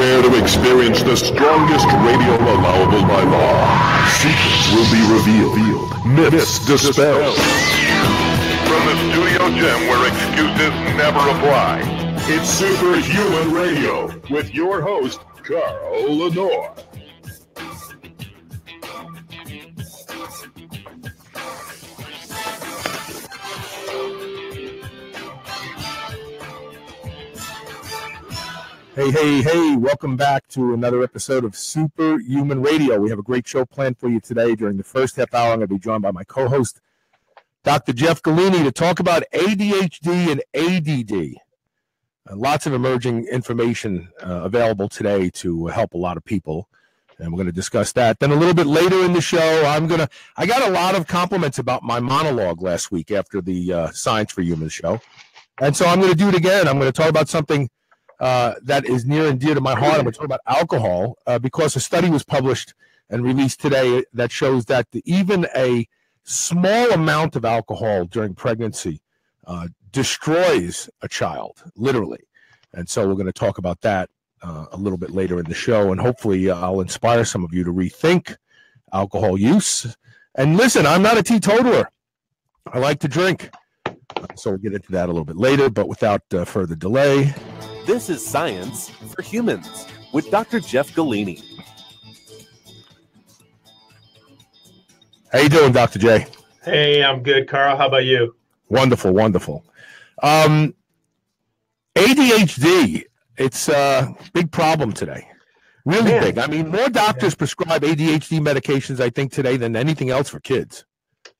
Prepare to experience the strongest radio allowable by law. Secrets will be revealed. Myths dispelled. From the studio gym where excuses never apply. It's Superhuman Radio with your host, Carl Lenore. Hey, welcome back to another episode of Superhuman Radio. We have a great show planned for you today. During the first half hour, I'm going to be joined by my co-host, Dr. Jeff Golini, to talk about ADHD and ADD. Lots of emerging information available today to help a lot of people, and we're going to discuss that. Then a little bit later in the show, I got a lot of compliments about my monologue last week after the Science for Humans show, and so I'm going to do it again. I'm going to talk about something that is near and dear to my heart. I'm going to talk about alcohol because a study was published and released today that shows that even a small amount of alcohol during pregnancy destroys a child, literally. And so we're going to talk about that a little bit later in the show, and hopefully I'll inspire some of you to rethink alcohol use. And listen, I'm not a teetotaler. I like to drink. So we'll get into that a little bit later, but without further delay. This is Science for Humans with Dr. Jeff Golini. How you doing, Dr. J? Hey, I'm good, Carl. How about you? Wonderful. ADHD, it's a big problem today. Really big. I mean, more doctors prescribe ADHD medications, I think, today than anything else for kids.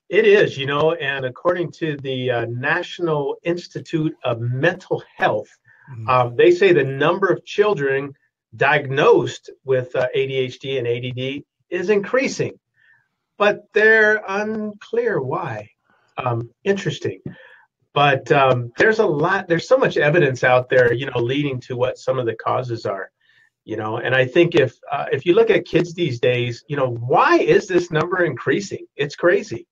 It is, and according to the National Institute of Mental Health, they say the number of children diagnosed with ADHD and ADD is increasing, but they're unclear why. Interesting. But there's so much evidence out there, leading to what some of the causes are, and I think if you look at kids these days, why is this number increasing? It's crazy.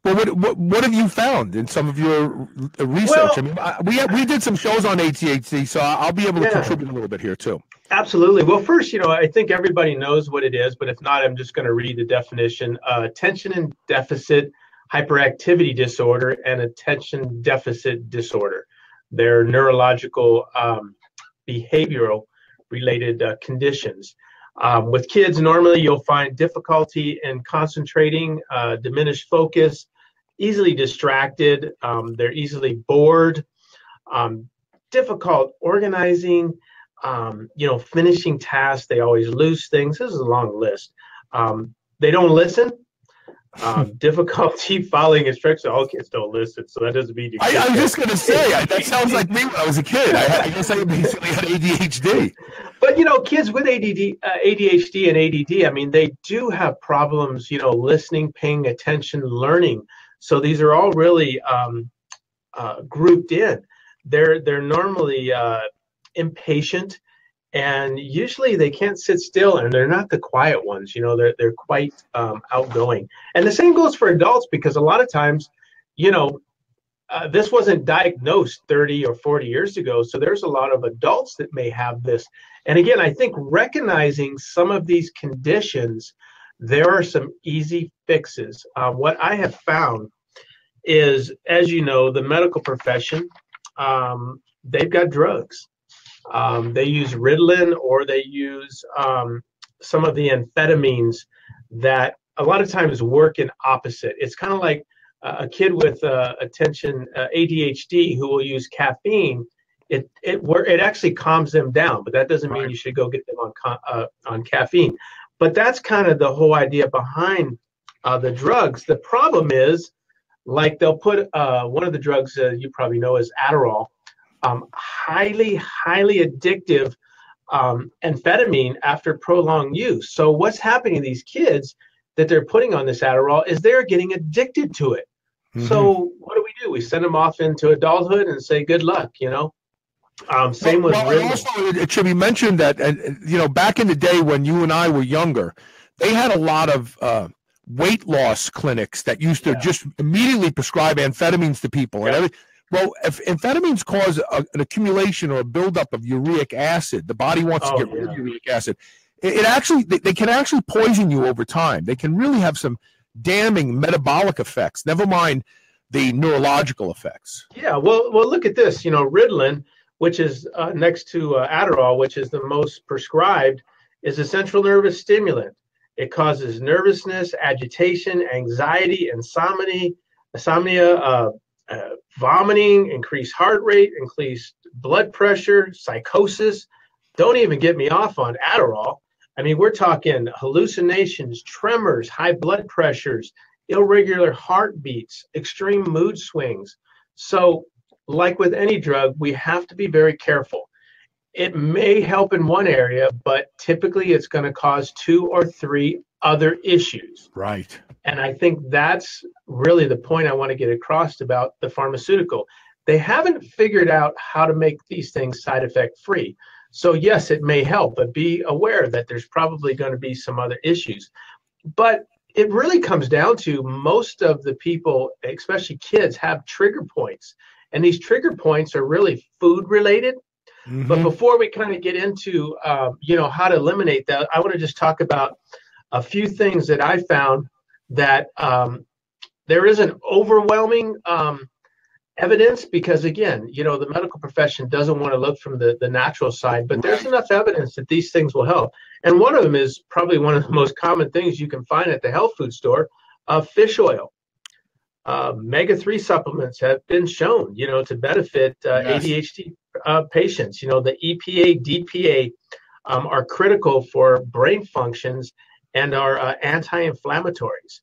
Well, what have you found in some of your research? Well, we did some shows on ADHD, so I'll be able to contribute a little bit here too. Absolutely. Well, first, I think everybody knows what it is, but if not, I'm just going to read the definition. Attention and deficit hyperactivity disorder and attention deficit disorder. They're neurological, behavioral related conditions. With kids, normally you'll find difficulty in concentrating, diminished focus, easily distracted, they're easily bored, difficult organizing, finishing tasks, they always lose things. This is a long list. They don't listen. Difficulty following instructions. All kids don't listen, so that doesn't mean you can't. I was just going to say, that sounds like me when I was a kid. I guess I basically had ADHD. But, kids with ADHD and ADD, I mean, they do have problems, listening, paying attention, learning. So these are all really grouped in. They're normally impatient, and usually they can't sit still, and they're not the quiet ones. They're quite outgoing. And the same goes for adults, because a lot of times, this wasn't diagnosed 30 or 40 years ago. So there's a lot of adults that may have this. And again, I think recognizing some of these conditions, there are some easy fixes. What I have found is, as you know, the medical profession, they've got drugs. They use Ritalin, or they use some of the amphetamines that a lot of times work in opposite. It's kind of like a kid with attention ADHD who will use caffeine. It actually calms them down, but that doesn't mean you should go get them on caffeine. But that's kind of the whole idea behind the drugs. The problem is, like, they'll put one of the drugs you probably know is Adderall, highly addictive amphetamine after prolonged use. So what's happening to these kids that they're putting on this Adderall is they're getting addicted to it. Mm-hmm. So what do? We send them off into adulthood and say, good luck, Same with Ritalin. Also, it should be mentioned that, back in the day when you and I were younger, they had a lot of weight loss clinics that used to just immediately prescribe amphetamines to people. And Well, if amphetamines cause an accumulation or a buildup of uric acid, the body wants to get rid of uric acid. It actually, they can actually poison you over time. They can really have some damning metabolic effects, never mind the neurological effects. Yeah, well, look at this. Ritalin, which is next to Adderall, which is the most prescribed, is a central nervous stimulant. It causes nervousness, agitation, anxiety, insomnia, vomiting, increased heart rate, increased blood pressure, psychosis. Don't even get me off on Adderall. I mean, we're talking hallucinations, tremors, high blood pressures, irregular heartbeats, extreme mood swings. So, like with any drug, we have to be very careful. It may help in one area, but typically it's going to cause 2 or 3 other issues. Right. And I think that's really the point I want to get across about the pharmaceutical. They haven't figured out how to make these things side effect free. So yes, it may help, but be aware that there's probably going to be some other issues. But it really comes down to most of the people, especially kids, have trigger points. And these trigger points are really food related. Mm-hmm. But before we kind of get into, how to eliminate that, I want to just talk about a few things that I found that there isn't overwhelming evidence because, again, the medical profession doesn't want to look from the natural side, but there's enough evidence that these things will help. And one of them is probably one of the most common things you can find at the health food store, fish oil. Omega-3 supplements have been shown, to benefit ADHD patients. The EPA, DPA are critical for brain functions and are anti-inflammatories.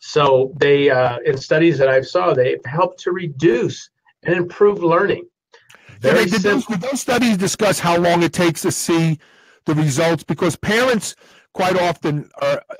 So they, in studies that I saw, they help to reduce and improve learning. Did those studies discuss how long it takes to see the results? Because parents quite often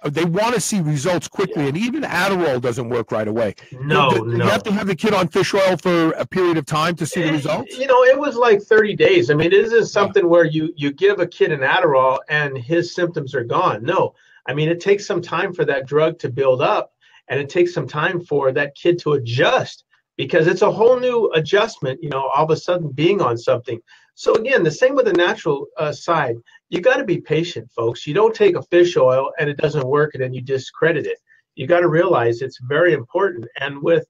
they want to see results quickly, and even Adderall doesn't work right away. No. You have to have the kid on fish oil for a period of time to see the results? It was like 30 days. I mean, it isn't something where you give a kid an Adderall and his symptoms are gone. No. I mean, it takes some time for that drug to build up, and it takes some time for that kid to adjust because it's a whole new adjustment, all of a sudden being on something. So again, the same with the natural side. You got to be patient, folks. You don't take a fish oil and it doesn't work and then you discredit it. You got to realize it's very important. And with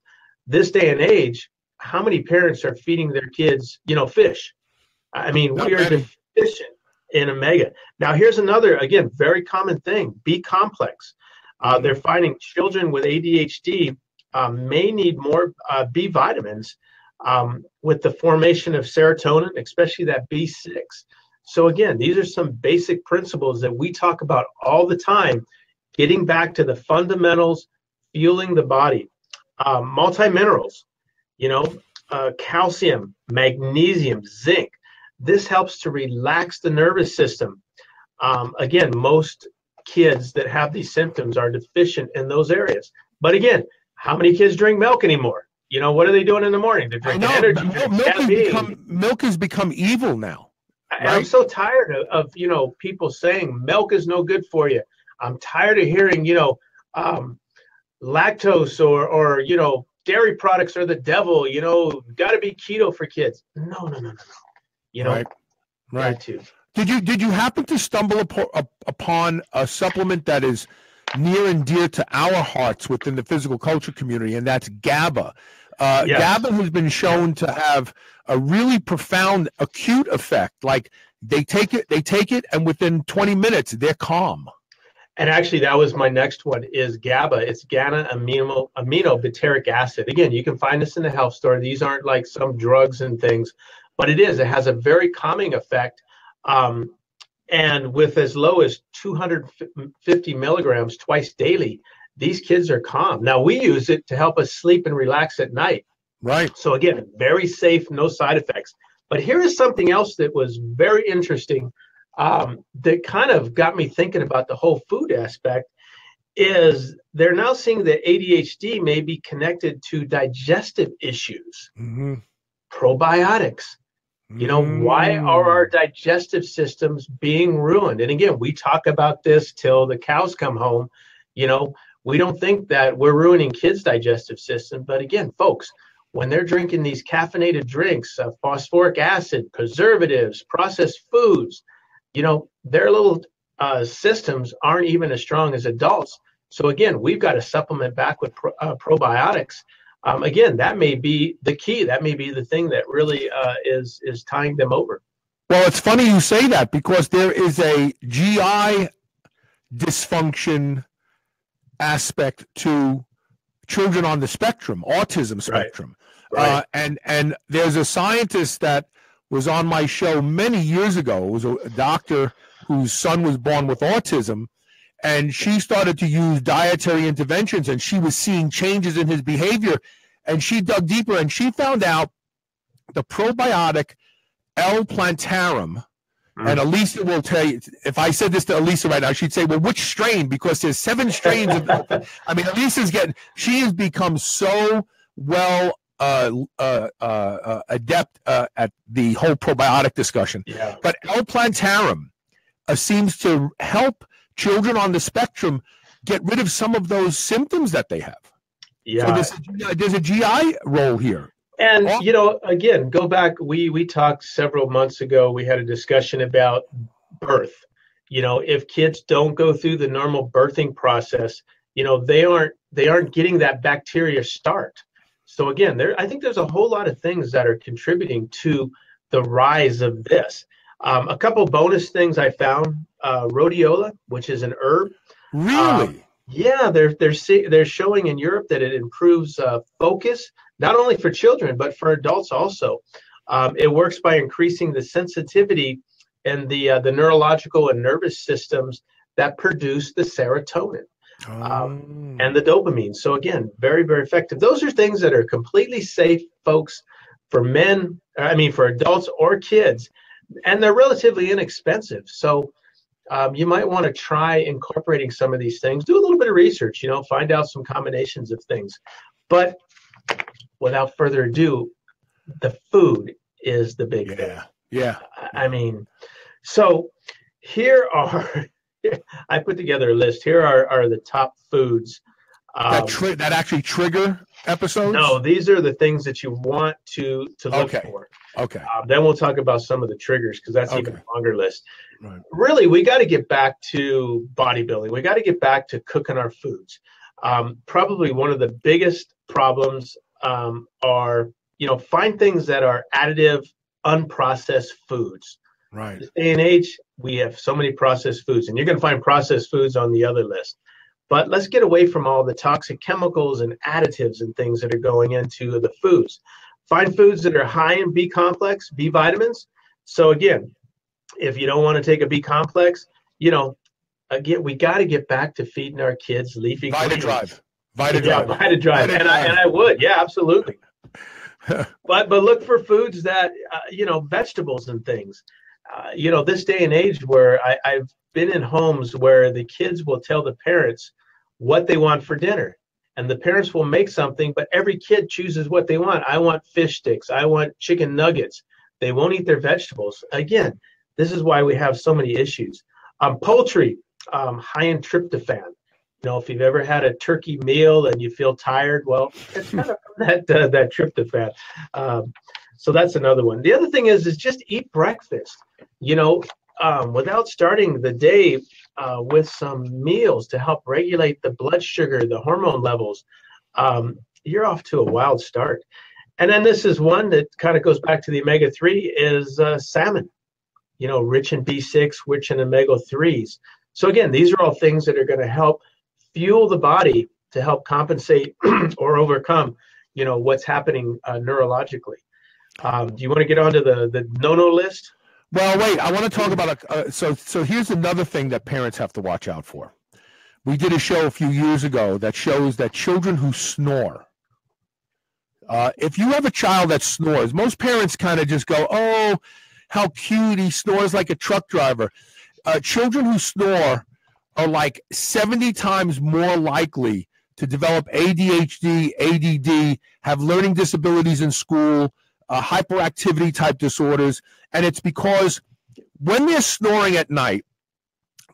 this day and age, how many parents are feeding their kids, fish? I mean, we are deficient in omega. Now, here's another, again, very common thing, B complex. They're finding children with ADHD may need more B vitamins with the formation of serotonin, especially that B6. So again, these are some basic principles that we talk about all the time, getting back to the fundamentals, fueling the body. Multiminerals, calcium, magnesium, zinc. This helps to relax the nervous system. Again, most kids that have these symptoms are deficient in those areas. But again, how many kids drink milk anymore? What are they doing in the morning? They're drinking energy. Milk has become evil now. Right? I'm so tired of people saying milk is no good for you. I'm tired of hearing, lactose or dairy products are the devil, got to be keto for kids. No. Right. Did you happen to stumble upon a supplement that is near and dear to our hearts within the physical culture community, and that's GABA? Yes. GABA has been shown to have a really profound acute effect. Like they take it, and within 20 minutes they're calm. And actually, that was my next one. Is GABA? It's gamma-aminobutyric acid. Again, you can find this in the health store. These aren't like some drugs and things, but it is. It has a very calming effect. And with as low as 250 milligrams twice daily, these kids are calm. Now, we use it to help us sleep and relax at night. Right. So again, very safe, no side effects. But here is something else that was very interesting that kind of got me thinking about the whole food aspect is they're now seeing that ADHD may be connected to digestive issues, probiotics. Why are our digestive systems being ruined? And again, we talk about this till the cows come home. We don't think that we're ruining kids' digestive system. But again, folks, when they're drinking these caffeinated drinks, phosphoric acid, preservatives, processed foods, their little systems aren't even as strong as adults. So again, we've got to supplement back with probiotics. Again, that may be the key. That may be the thing that really is tying them over. Well, it's funny you say that, because there is a GI dysfunction aspect to children on the spectrum, autism spectrum. Right. And there's a scientist that was on my show many years ago. It was a doctor whose son was born with autism, and she started to use dietary interventions, and she was seeing changes in his behavior, and she dug deeper, and she found out the probiotic L-plantarum. And Elisa will tell you, if I said this to Elisa right now, she'd say, well, which strain? Because there's 7 strains of I mean, she has become so well adept at the whole probiotic discussion. Yeah. But L-plantarum seems to help children on the spectrum get rid of some of those symptoms that they have. Yeah. So there's a GI role here. And, again, go back. We talked several months ago. We had a discussion about birth. If kids don't go through the normal birthing process, they aren't getting that bacteria start. So again, I think there's a whole lot of things that are contributing to the rise of this. A couple bonus things I found: rhodiola, which is an herb. Really? Yeah, they're showing in Europe that it improves focus, not only for children, but for adults also. It works by increasing the sensitivity and the neurological and nervous systems that produce the serotonin and the dopamine. So again, very, very effective. Those are things that are completely safe, folks, for adults or kids, and they're relatively inexpensive. So you might want to try incorporating some of these things. Do a little bit of research, find out some combinations of things. But without further ado, the food is the big thing. Yeah. I mean, so here are, I put together a list. Here are the top foods. That actually trigger episodes? No, these are the things that you want to look for. Okay. Then we'll talk about some of the triggers, because that's even a longer list. Right. Really, we got to get back to bodybuilding. We got to get back to cooking our foods. Probably one of the biggest problems are, find things that are additive, unprocessed foods. Right. This day and age, we have so many processed foods, and you're going to find processed foods on the other list. But let's get away from all the toxic chemicals and additives and things that are going into the foods. Find foods that are high in B complex, B vitamins. So again, if you don't want to take a B complex, again, we got to get back to feeding our kids leafy greens. Vita Drive. And I would, yeah, absolutely. But look for foods that, vegetables and things. This day and age where I've been in homes where the kids will tell the parents what they want for dinner. And the parents will make something, but every kid chooses what they want. I want fish sticks. I want chicken nuggets. They won't eat their vegetables. Again, this is why we have so many issues. Poultry, high in tryptophan. If you've ever had a turkey meal and you feel tired, well, it's kind of that tryptophan. So that's another one. The other thing is just eat breakfast. Without starting the day with some meals to help regulate the blood sugar, the hormone levels, you're off to a wild start. And then this is one that kind of goes back to the omega-3 is salmon, rich in B6, rich in omega-3s. So again, these are all things that are going to help fuel the body to help compensate or overcome, what's happening neurologically. Do you want to get onto the no-no list? Well, wait, I want to talk about so here's another thing that parents have to watch out for. We did a show a few years ago that shows that children who snore, if you have a child that snores, most parents kind of just go, oh, how cute, he snores like a truck driver. Children who snore are like 70 times more likely to develop ADHD, ADD, have learning disabilities in school, hyperactivity type disorders. And it's because when they're snoring at night,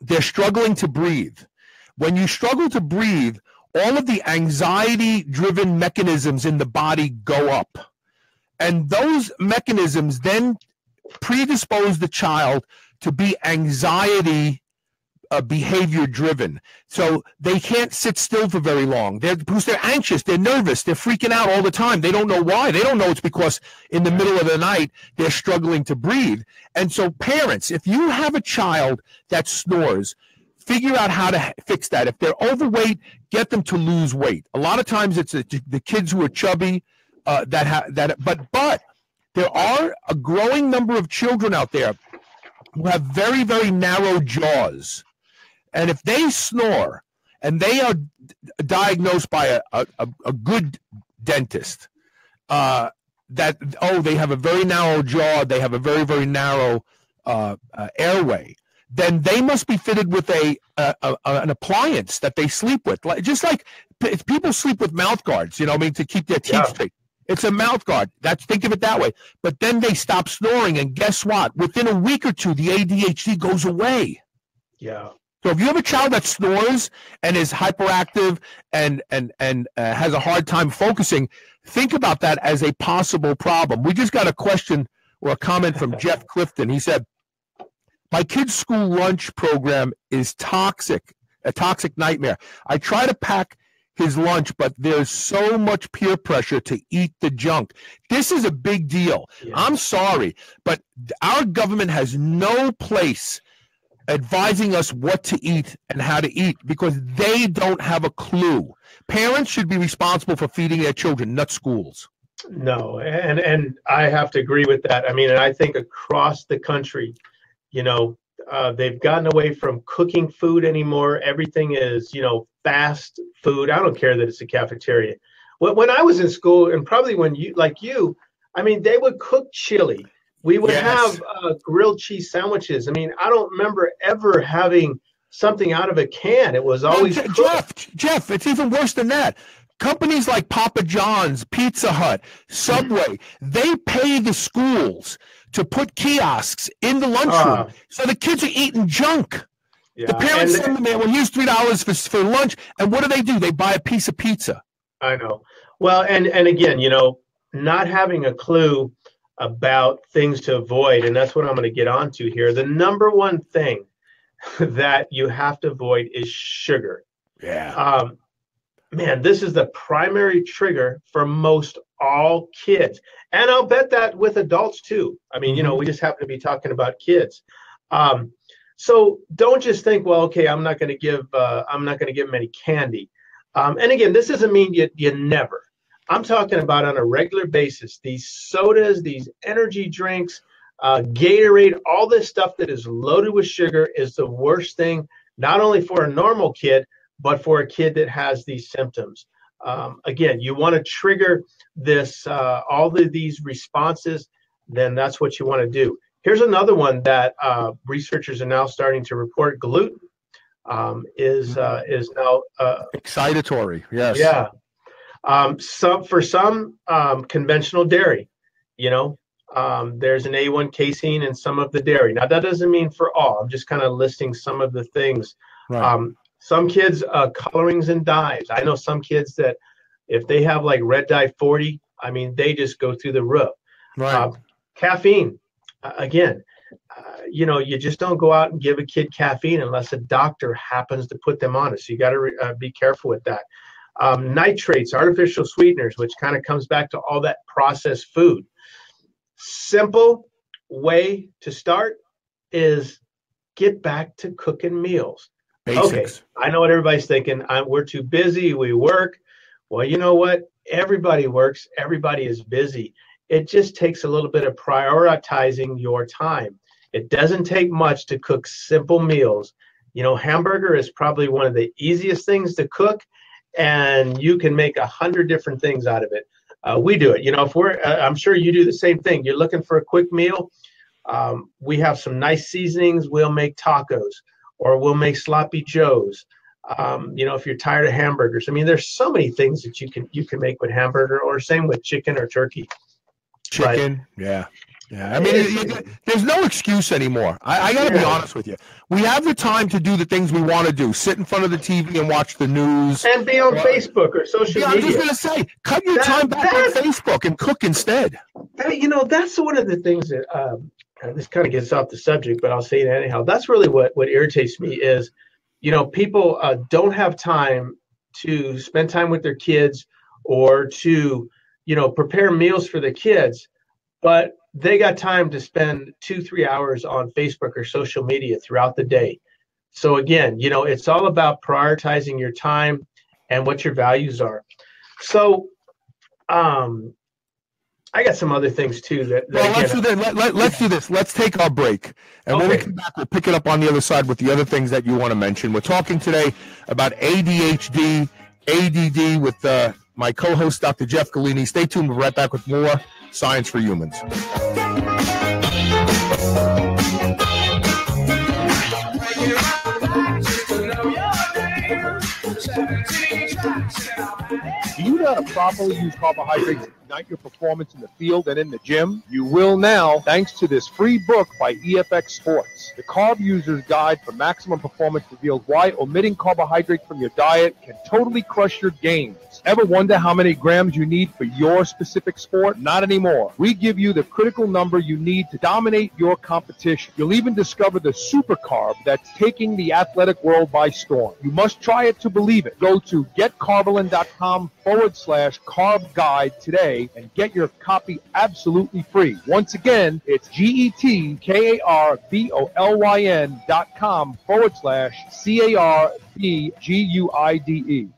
they're struggling to breathe. When you struggle to breathe, all of the anxiety-driven mechanisms in the body go up. And those mechanisms then predispose the child to be anxiety behavior driven. So they can't sit still for very long. Because they're anxious, they're nervous, they're freaking out all the time. They don't know why. They don't know it's because in the middle of the night they're struggling to breathe. And so parents, if you have a child that snores, figure out how to fix that. If they're overweight, get them to lose weight. A lot of times it's the kids who are chubby but there are a growing number of children out there who have very, very narrow jaws. And if they snore and they are diagnosed by a good dentist, they have a very narrow jaw, they have a very, very narrow airway, then they must be fitted with an appliance that they sleep with. Just like people sleep with mouth guards, to keep their teeth straight. It's a mouth guard. Think of it that way. But then they stop snoring, and guess what? Within a week or two, the ADHD goes away. Yeah. So if you have a child that snores and is hyperactive and has a hard time focusing, think about that as a possible problem. We just got a question or a comment from Jeff Clifton. He said, "My kid's school lunch program is a toxic nightmare. I try to pack his lunch, but there's so much peer pressure to eat the junk." This is a big deal. Yeah. I'm sorry, but our government has no place advising us what to eat and how to eat because they don't have a clue. Parents should be responsible for feeding their children, not schools. No, and I have to agree with that. I mean, and I think across the country, they've gotten away from cooking food anymore. Everything is, fast food. I don't care that it's a cafeteria. When I was in school, and probably when they would cook chili. We would have grilled cheese sandwiches. I mean, I don't remember ever having something out of a can. It was always Jeff, it's even worse than that. Companies like Papa John's, Pizza Hut, Subway, they pay the schools to put kiosks in the lunchroom. So the kids are eating junk. Yeah. The parents send them there, well, here's $3 for lunch. And what do? They buy a piece of pizza. I know. Well, and again, not having a clue about things to avoid, and that's what I'm going to get onto here. The number one thing that you have to avoid is sugar. Yeah. Man, this is the primary trigger for most all kids. And I'll bet that with adults too. I mean, we just happen to be talking about kids. So don't just think, well, okay, I'm not going to give them any candy. And again, this doesn't mean you never. I'm talking about on a regular basis, these sodas, these energy drinks, Gatorade, all this stuff that is loaded with sugar is the worst thing, not only for a normal kid, but for a kid that has these symptoms. Again, you want to trigger this, these responses, then that's what you want to do. Here's another one that researchers are now starting to report. Gluten is now excitatory. Yes. Yeah. For some conventional dairy, there's an A1 casein in some of the dairy. Now that doesn't mean for all. I'm just kind of listing some of the things. Right. Some kids, colorings and dyes. I know some kids that if they have like red dye 40, they just go through the roof. Right. Caffeine, again, you just don't go out and give a kid caffeine unless a doctor happens to put them on it. So you got to be careful with that. Nitrates, artificial sweeteners, which kind of comes back to all that processed food. Simple way to start is get back to cooking meals. Basics. Okay, I know what everybody's thinking. We're too busy. We work. Well, you know what? Everybody works. Everybody is busy. It just takes a little bit of prioritizing your time. It doesn't take much to cook simple meals. Hamburger is probably one of the easiest things to cook, and you can make 100 different things out of it. We do it. If I'm sure you do the same thing. You're looking for a quick meal. We have some nice seasonings. We'll make tacos, or we'll make sloppy joes. If you're tired of hamburgers, there's so many things that you can make with hamburger, or same with chicken or turkey. Chicken, yeah. Yeah, I mean, there's no excuse anymore. I got to be honest with you. We have the time to do the things we want to do. Sit in front of the TV and watch the news. And be on Facebook or social media. I'm just going to say, cut your time back on Facebook and cook instead. That's one of the things that, this kind of gets off the subject, but I'll say it anyhow. That's really what irritates me is, people don't have time to spend time with their kids or to, prepare meals for the kids, but they got time to spend 2-3 hours on Facebook or social media throughout the day. So again, it's all about prioritizing your time and what your values are. So, I got some other things too let's do this. Let's take our break. And when we come back, we'll pick it up on the other side with the other things that you want to mention. We're talking today about ADHD, ADD with my co-host, Dr. Jeff Golini. Stay tuned. We'll be right back with more Science for Humans. Do you know how to properly use carbohydrates to ignite your performance in the field and in the gym? You will now, thanks to this free book by EFX Sports. The Carb User's Guide for Maximum Performance reveals why omitting carbohydrates from your diet can totally crush your gains. Ever wonder how many grams you need for your specific sport? Not anymore. We give you the critical number you need to dominate your competition. You'll even discover the super carb that's taking the athletic world by storm. You must try it to believe it. Go to getcarbolin.com/carb guide today and get your copy absolutely free. Once again, it's GETKARBOLIN.com/CARBGUIDE.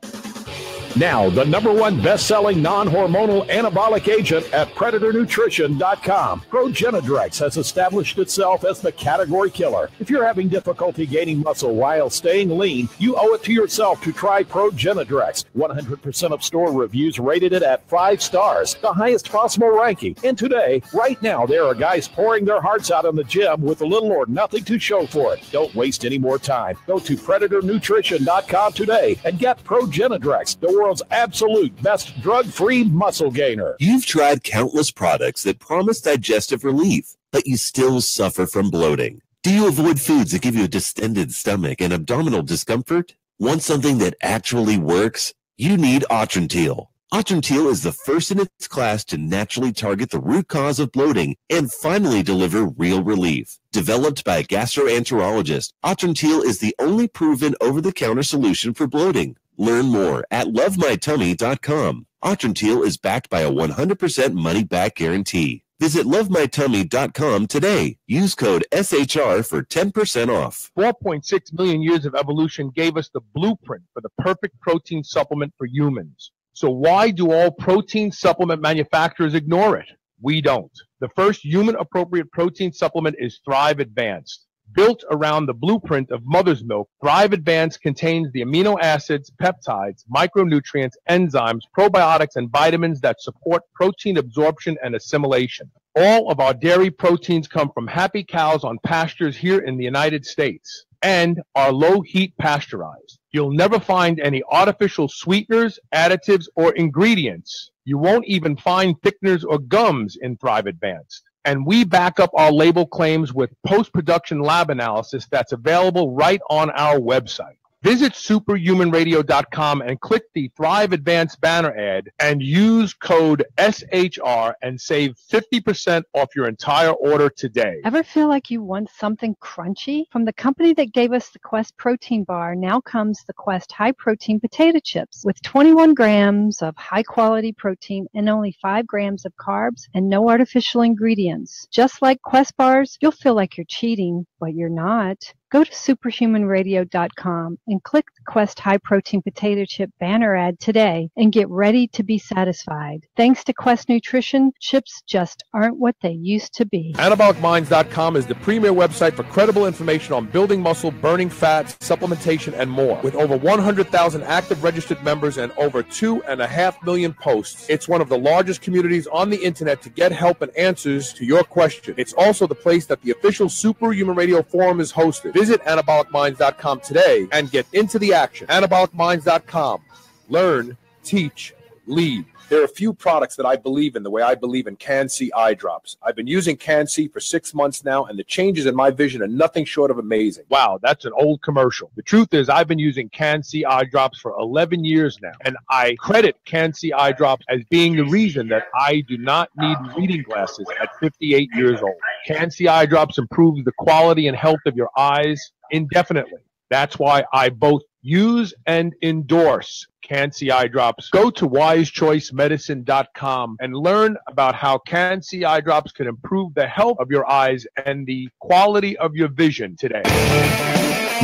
Now, the #1 best-selling non-hormonal anabolic agent at PredatorNutrition.com. Progenadrex has established itself as the category killer. If you're having difficulty gaining muscle while staying lean, you owe it to yourself to try Progenadrex. 100% of store reviews rated it at 5 stars, the highest possible ranking. And today, right now, there are guys pouring their hearts out in the gym with little or nothing to show for it. Don't waste any more time. Go to PredatorNutrition.com today and get Progenadrex, the world's absolute best drug-free muscle gainer. You've tried countless products that promise digestive relief, but you still suffer from bloating. Do you avoid foods that give you a distended stomach and abdominal discomfort? Want something that actually works? You need Atrantil. Atrantil is the first in its class to naturally target the root cause of bloating and finally deliver real relief. Developed by a gastroenterologist, Atrantil is the only proven over-the-counter solution for bloating. Learn more at lovemytummy.com. Atrantil is backed by a 100% money-back guarantee. Visit lovemytummy.com today. Use code SHR for 10% off. 4.6 million years of evolution gave us the blueprint for the perfect protein supplement for humans. So why do all protein supplement manufacturers ignore it? We don't. The first human-appropriate protein supplement is Thrive Advanced. Built around the blueprint of mother's milk, Thrive Advanced contains the amino acids, peptides, micronutrients, enzymes, probiotics, and vitamins that support protein absorption and assimilation. All of our dairy proteins come from happy cows on pastures here in the United States and are low-heat pasteurized. You'll never find any artificial sweeteners, additives, or ingredients. You won't even find thickeners or gums in Thrive Advanced. And we back up our label claims with post-production lab analysis that's available right on our website. Visit superhumanradio.com and click the Thrive Advanced banner ad and use code SHR and save 50% off your entire order today. Ever feel like you want something crunchy? From the company that gave us the Quest protein bar, now comes the Quest high protein potato chips with 21 grams of high quality protein and only 5 grams of carbs and no artificial ingredients. Just like Quest bars, you'll feel like you're cheating, but you're not. Go to superhumanradio.com and click the Quest High Protein Potato Chip banner ad today and get ready to be satisfied. Thanks to Quest Nutrition, chips just aren't what they used to be. AnabolicMinds.com is the premier website for credible information on building muscle, burning fat, supplementation, and more. With over 100,000 active registered members and over 2.5 million posts, it's one of the largest communities on the internet to get help and answers to your question. It's also the place that the official Superhuman Radio Forum is hosted. Visit AnabolicMinds.com today and get into the action. AnabolicMinds.com. Learn, teach, lead. There are a few products that I believe in the way I believe in Can-C eye drops. I've been using Can-C for 6 months now, and the changes in my vision are nothing short of amazing. Wow, that's an old commercial. The truth is I've been using Can-C eye drops for 11 years now, and I credit Can-C eye drops as being the reason that I do not need reading glasses at 58 years old. Can-C eye drops improve the quality and health of your eyes indefinitely. That's why I both use and endorse Can-C eye drops. Go to wisechoicemedicine.com and learn about how Can-C eye drops can improve the health of your eyes and the quality of your vision today.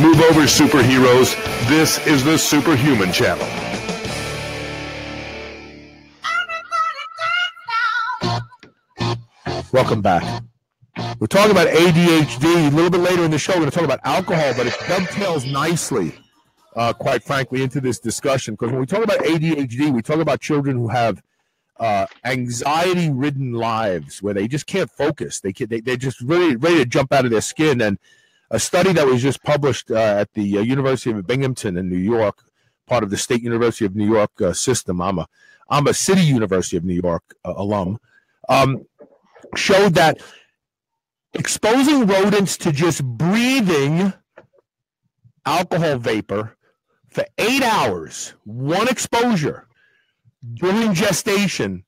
Move over, superheroes. This is the Superhuman Channel. Welcome back. We're talking about ADHD. A little bit later in the show, we're going to talk about alcohol, but it dovetails nicely, quite frankly, into this discussion. Because when we talk about ADHD, we talk about children who have anxiety-ridden lives where they just can't focus. They're just really ready to jump out of their skin. And a study that was just published at the University of Binghamton in New York, part of the State University of New York system. I'm a City University of New York alum. Showed that exposing rodents to just breathing alcohol vapor for 8 hours, one exposure during gestation,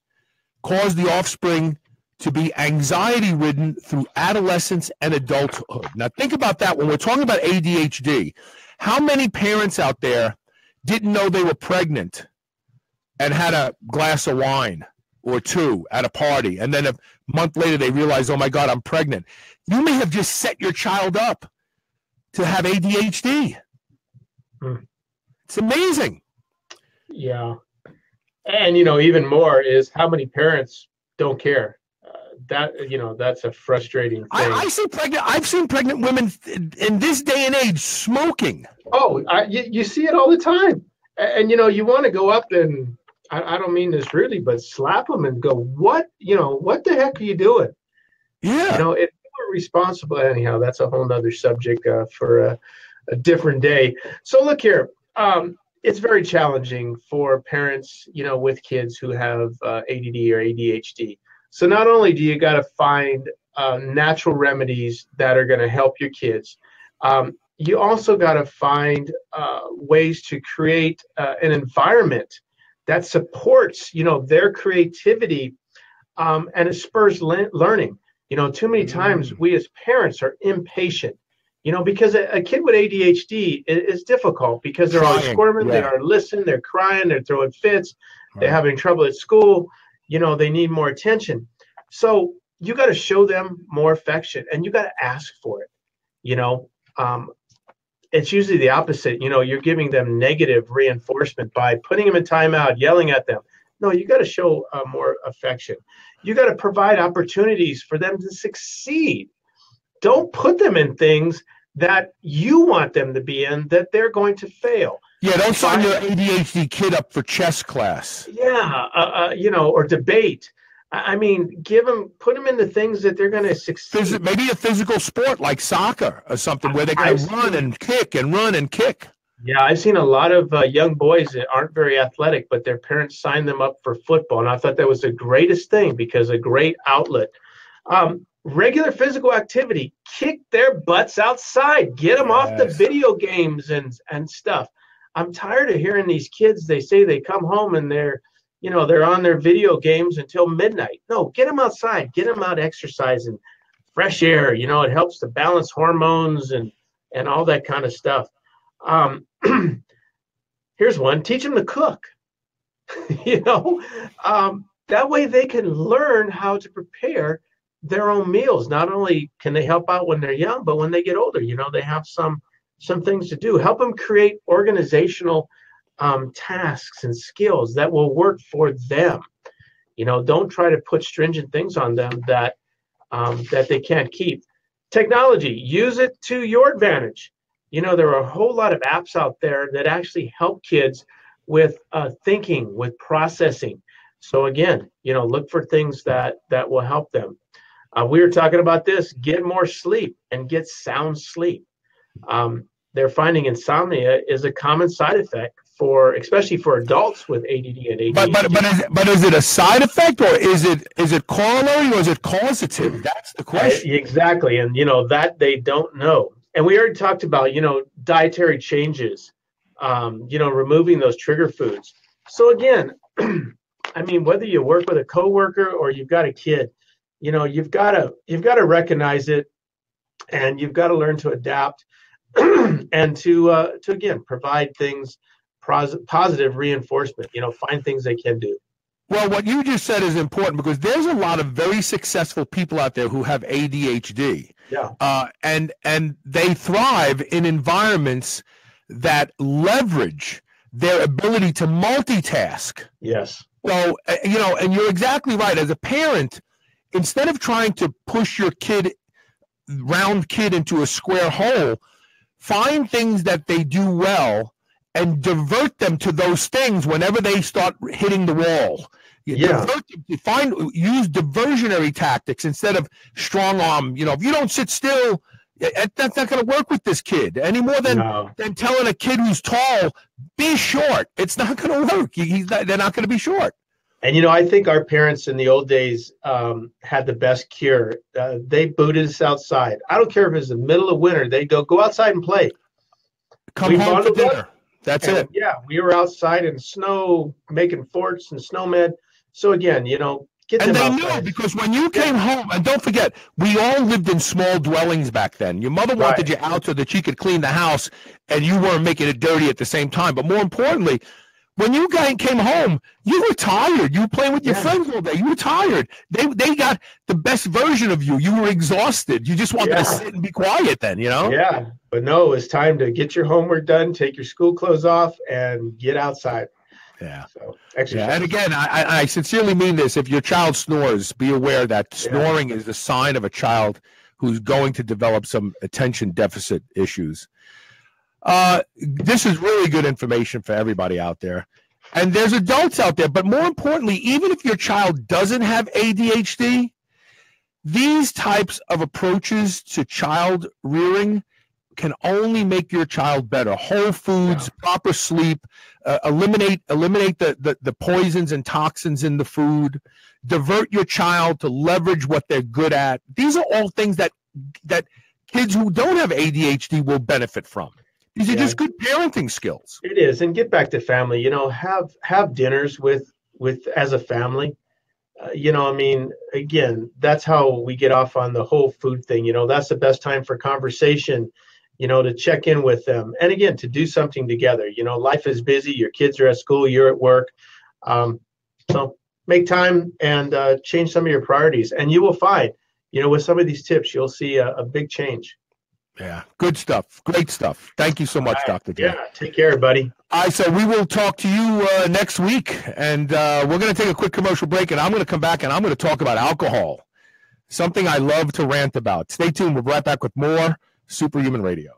caused the offspring to be anxiety-ridden through adolescence and adulthood. Now, think about that. When we're talking about ADHD, how many parents out there didn't know they were pregnant and had a glass of wine or two at a party, and then a month later they realize, oh my God, I'm pregnant? You may have just set your child up to have ADHD. It's amazing. Yeah. And, even more is how many parents don't care. That's a frustrating thing. I've seen pregnant women in this day and age smoking. Oh, you see it all the time. And, you want to go up and, I don't mean this rudely, but slap them and go, what the heck are you doing? Yeah. If you are responsible, anyhow, that's a whole nother subject for a different day. So look here, it's very challenging for parents, with kids who have ADD or ADHD. So not only do you got to find natural remedies that are going to help your kids, you also got to find ways to create an environment that supports, their creativity, and it spurs learning. Too many times we as parents are impatient, because a kid with ADHD is difficult because they're always squirming, they are listening, they're crying, they're throwing fits, they're having trouble at school, they need more attention. So you got to show them more affection and you got to ask for it. It's usually the opposite. You're giving them negative reinforcement by putting them in timeout, yelling at them. No, you got to show more affection. You got to provide opportunities for them to succeed. Don't put them in things that you want them to be in that they're going to fail. Yeah, don't sign your ADHD kid up for chess class. Yeah, or debate. I mean, put them into things that they're going to succeed. Maybe a physical sport like soccer or something where they're going to run and kick and run and kick. Yeah, I've seen a lot of young boys that aren't very athletic, but their parents signed them up for football. And I thought that was the greatest thing because a great outlet. Regular physical activity, kick their butts outside, get them off the video games and stuff. I'm tired of hearing these kids, they say they come home and they're on their video games until midnight. No, get them outside, get them out exercising, fresh air. It helps to balance hormones and all that kind of stuff. Here's one, teach them to cook. That way they can learn how to prepare their own meals. Not only can they help out when they're young, but when they get older, they have some things to do. Help them create organizational tasks and skills that will work for them. Don't try to put stringent things on them that they can't keep. Technology, use it to your advantage. There are a whole lot of apps out there that actually help kids with thinking, with processing. So again, look for things that will help them. We were talking about this, get more sleep and get sound sleep. They're finding insomnia is a common side effect especially for adults with ADD and ADHD. But is it a side effect, or is it corollary, or is it causative? That's the question. Exactly, and that they don't know. And we already talked about dietary changes, removing those trigger foods. So again, I mean, whether you work with a coworker or you've got a kid, you've got to recognize it, and you've got to learn to adapt, and to again provide things, positive reinforcement. Find things they can do. Well, what you just said is important, because there's a lot of very successful people out there who have ADHD. Yeah. And they thrive in environments that leverage their ability to multitask. Yes. So, and you're exactly right. As a parent, instead of trying to push your round kid into a square hole, find things that they do well and divert them to those things whenever they start hitting the wall. Use diversionary tactics instead of strong arm. If you don't sit still, that's not going to work with this kid any more than telling a kid who's tall, be short. It's not going to work. They're not going to be short. And, I think our parents in the old days had the best cure. They booted us outside. I don't care if it's the middle of winter. They go outside and play. Come home for dinner. That's it. Yeah, we were outside in snow, making forts and snowmen. So again, get them outside. And they knew, because when you came home, and don't forget, we all lived in small dwellings back then. Your mother wanted you out so that she could clean the house, and you weren't making it dirty at the same time. But more importantly, when you guys came home, you were tired. You were playing with your friends all day. You were tired. They got the best version of you. You were exhausted. You just wanted to sit and be quiet then, Yeah, but no, it's time to get your homework done, take your school clothes off, and get outside. Yeah. So exercise. Yeah. And again, I sincerely mean this. If your child snores, be aware that snoring is a sign of a child who's going to develop some attention deficit issues. This is really good information for everybody out there. And there's adults out there, but more importantly, even if your child doesn't have ADHD, these types of approaches to child rearing can only make your child better. Whole foods, proper sleep, eliminate the poisons and toxins in the food, divert your child to leverage what they're good at. These are all things that kids who don't have ADHD will benefit from. These are just good parenting skills. It is. And get back to family, have dinners with as a family. Again, that's how we get off on the whole food thing. That's the best time for conversation, to check in with them. And again, to do something together. Life is busy. Your kids are at school, you're at work. So make time and change some of your priorities. And you will find, with some of these tips, you'll see a big change. Yeah, good stuff. Great stuff. Thank you so much, Dr. J. Yeah, take care, buddy. All right, so we will talk to you next week, and we're going to take a quick commercial break, and I'm going to come back, and I'm going to talk about alcohol, something I love to rant about. Stay tuned. We'll be right back with more Superhuman Radio.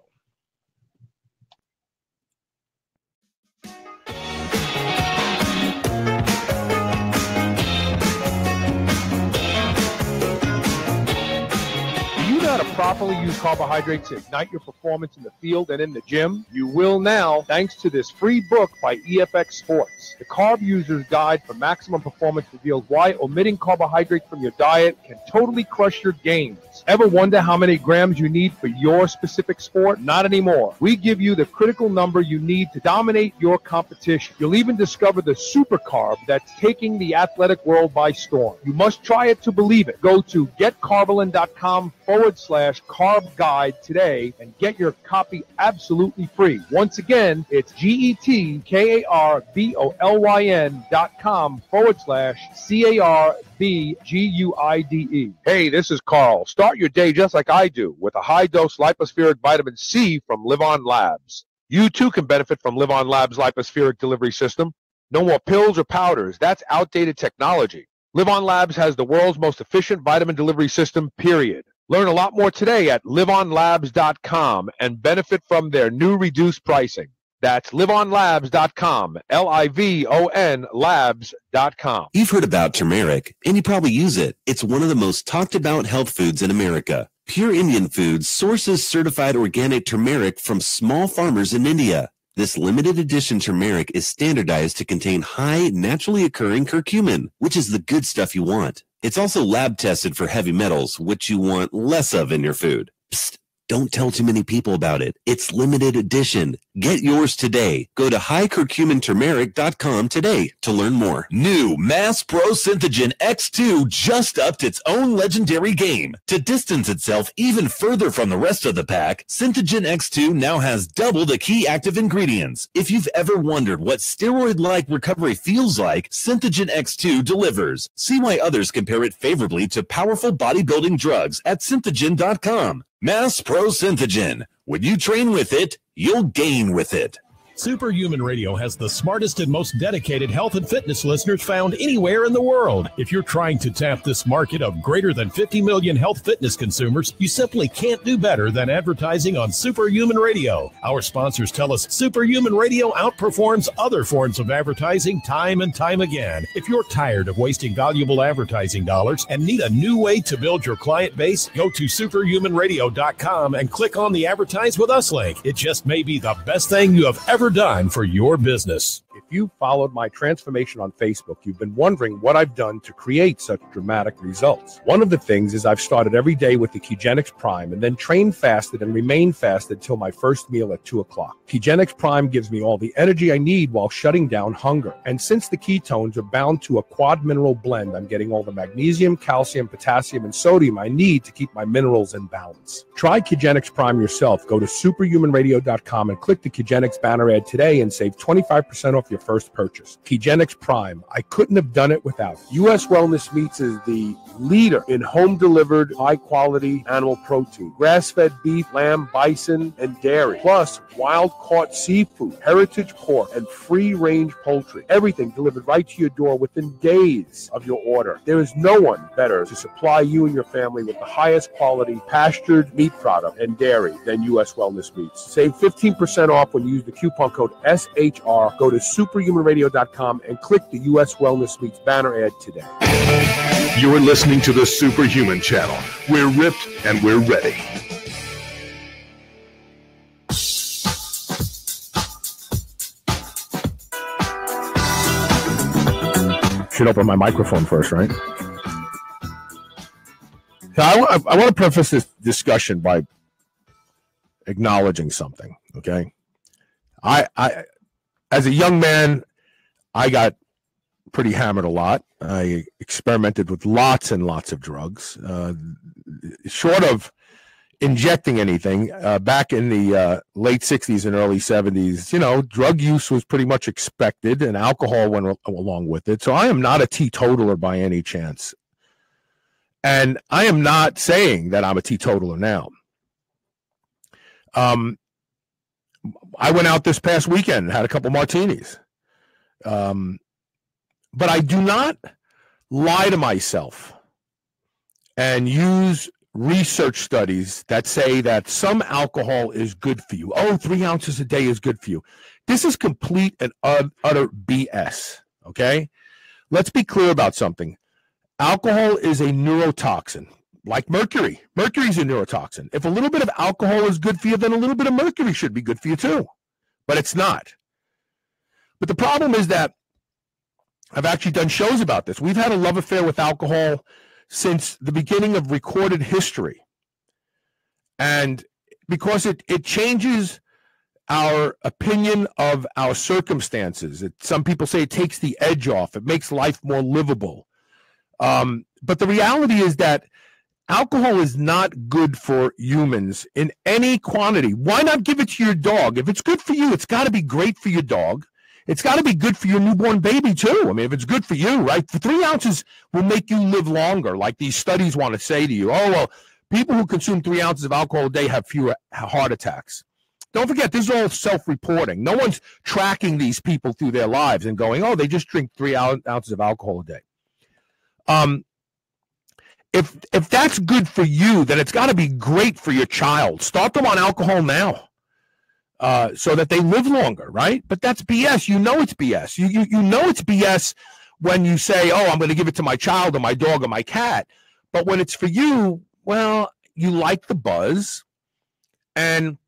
How to properly use carbohydrates to ignite your performance in the field and in the gym? You will now, thanks to this free book by EFX Sports. The Carb User's Guide for Maximum Performance reveals why omitting carbohydrates from your diet can totally crush your gains. Ever wonder how many grams you need for your specific sport? Not anymore. We give you the critical number you need to dominate your competition. You'll even discover the super carb that's taking the athletic world by storm. You must try it to believe it. Go to getcarbolin.com/carb guide today and get your copy absolutely free. Once again, it's getkarbolin.com/CARBGUIDE. Hey, this is Carl. Start your day just like I do with a high-dose lipospheric vitamin C from Live On Labs. You too can benefit from Live On Labs' lipospheric delivery system. No more pills or powders. That's outdated technology. Live On Labs has the world's most efficient vitamin delivery system, period. Learn a lot more today at liveonlabs.com and benefit from their new reduced pricing. That's liveonlabs.com, LIVON labs.com. You've heard about turmeric, and you probably use it. It's one of the most talked about health foods in America. Pure Indian Foods sources certified organic turmeric from small farmers in India. This limited edition turmeric is standardized to contain high, naturally occurring curcumin, which is the good stuff you want. It's also lab tested for heavy metals, which you want less of in your food. Psst, don't tell too many people about it. It's limited edition. Get yours today. Go to highcurcuminturmeric.com today to learn more. New Mass Pro Synthogen X2 just upped its own legendary game. To distance itself even further from the rest of the pack, Synthogen X2 now has double the key active ingredients. If you've ever wondered what steroid-like recovery feels like, Synthogen X2 delivers. See why others compare it favorably to powerful bodybuilding drugs at synthogen.com. Mass Pro Synthogen. When you train with it, you'll gain with it. Superhuman Radio has the smartest and most dedicated health and fitness listeners found anywhere in the world. If you're trying to tap this market of greater than 50 million health fitness consumers, you simply can't do better than advertising on Superhuman Radio. Our sponsors tell us Superhuman Radio outperforms other forms of advertising time and time again. If you're tired of wasting valuable advertising dollars and need a new way to build your client base, go to superhumanradio.com and click on the Advertise With Us link. It just may be the best thing you have ever done for your business. If you followed my transformation on Facebook, you've been wondering what I've done to create such dramatic results. One of the things is I've started every day with the Ketogenics Prime and then trained fasted and remained fasted till my first meal at 2 o'clock. Ketogenics Prime gives me all the energy I need while shutting down hunger. And since the ketones are bound to a quad mineral blend, I'm getting all the magnesium, calcium, potassium, and sodium I need to keep my minerals in balance. Try Ketogenics Prime yourself. Go to superhumanradio.com and click the Ketogenics banner ad today and save 25% off your first purchase. Ketogenics Prime. I couldn't have done it without it. U.S. Wellness Meats is the leader in home-delivered, high-quality animal protein. Grass-fed beef, lamb, bison, and dairy. Plus, wild-caught seafood, heritage pork, and free-range poultry. Everything delivered right to your door within days of your order. There is no one better to supply you and your family with the highest quality pastured meat product and dairy than U.S. Wellness Meats. Save 15% off when you use the coupon code SHR. Go to superhumanradio.com and click the U.S. Wellness Meats banner ad today. You are listening to the Superhuman Channel. We're ripped and we're ready. Should open my microphone first, right? So I want to preface this discussion by acknowledging something, okay? I as a young man, I got pretty hammered a lot. I experimented with lots and lots of drugs. Short of injecting anything, back in the late 60s and early 70s, you know, drug use was pretty much expected, and alcohol went along with it. So I am not a teetotaler by any chance. And I am not saying that I'm a teetotaler now. I went out this past weekend and had a couple martinis. But I do not lie to myself and use research studies that say that some alcohol is good for you. Oh, 3 ounces a day is good for you. This is complete and utter BS, okay? Let's be clear about something. Alcohol is a neurotoxin, like mercury. Mercury is a neurotoxin. If a little bit of alcohol is good for you, then a little bit of mercury should be good for you too. But it's not. But the problem is that I've actually done shows about this. We've had a love affair with alcohol since the beginning of recorded history. And because it changes our opinion of our circumstances. Some people say it takes the edge off. It makes life more livable. But the reality is that alcohol is not good for humans in any quantity. Why not give it to your dog? If it's good for you, it's got to be great for your dog. It's got to be good for your newborn baby, too. I mean, if it's good for you, right? For 3 ounces will make you live longer, like these studies want to say to you. Oh, well, people who consume 3 ounces of alcohol a day have fewer heart attacks. Don't forget, this is all self-reporting. No one's tracking these people through their lives and going, oh, they just drink 3 ounces of alcohol a day. If that's good for you, then it's got to be great for your child. Start them on alcohol now. So that they live longer, right? But that's BS. You know it's BS. You know it's BS when you say, oh, I'm going to give it to my child or my dog or my cat. But when it's for you, well, you like the buzz. And